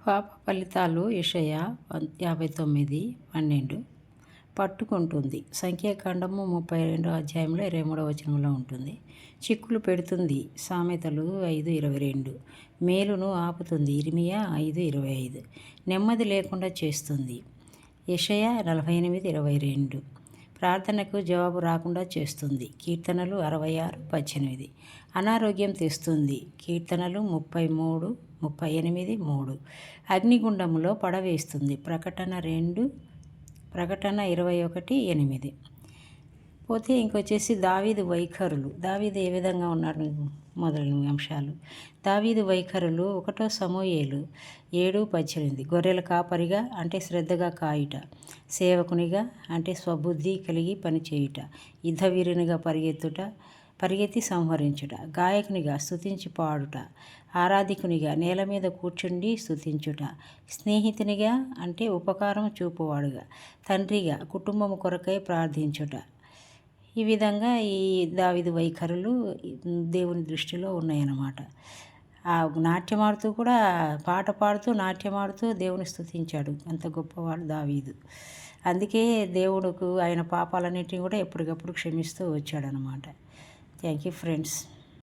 పాప ఫలితాలు యెషయా 59:12 పట్టుకుంటుంది. సంఖ్యాకాండము 32వ అధ్యాయంలో 23వ వచనంలో ఉంటుంది. చిక్కులు పెడుతుంది. సామెతలు 5:22 మేలును ఆపుతుంది. ఇర్మియా 5:25 నెమ్మది లేకుండా చేస్తుంది. యెషయా 48:22 ప్రార్థనకు జవాబు రాకుండా చేస్తుంది. కీర్తనలు 66:18 అనారోగ్యం తెస్తుంది. కీర్తనలు 33:38 అగ్నిగుండంలో పడవేస్తుంది. ప్రకటన 21:8 పోతే ఇంకొచ్చేసి దావీదు వైఖరులు. దావీదు ఏ విధంగా ఉన్నాడు మొదలైన అంశాలు. దావీదు వైఖరులు 1 సమూయేలు 7:18 గొర్రెల కాపరిగా అంటే శ్రద్ధగా కాయుట, సేవకునిగా అంటే స్వబుద్ధి కలిగి పనిచేయుట, యుద్ధవీరునిగా పరిగెత్తి సంహరించుట, గాయకునిగా స్తుతించి పాడుట, ఆరాధికునిగా నేల మీద కూర్చుండి స్తుతించుట, స్నేహితునిగా అంటే ఉపకారం చూపువాడుగా, తండ్రిగా కుటుంబం కొరకై ప్రార్థించుట. ఈ విధంగా ఈ దావీదు వైఖరులు దేవుని దృష్టిలో ఉన్నాయన్నమాట. ఆ నాట్యమాడుతూ కూడా పాట పాడుతూ నాట్యమాడుతూ దేవుని స్తుతించాడు. అంత గొప్పవాడు దావీదు. అందుకే దేవుడుకు ఆయన పాపాలన్నిటిని కూడా ఎప్పటికప్పుడు క్షమిస్తూ వచ్చాడనమాట. Thank you friends.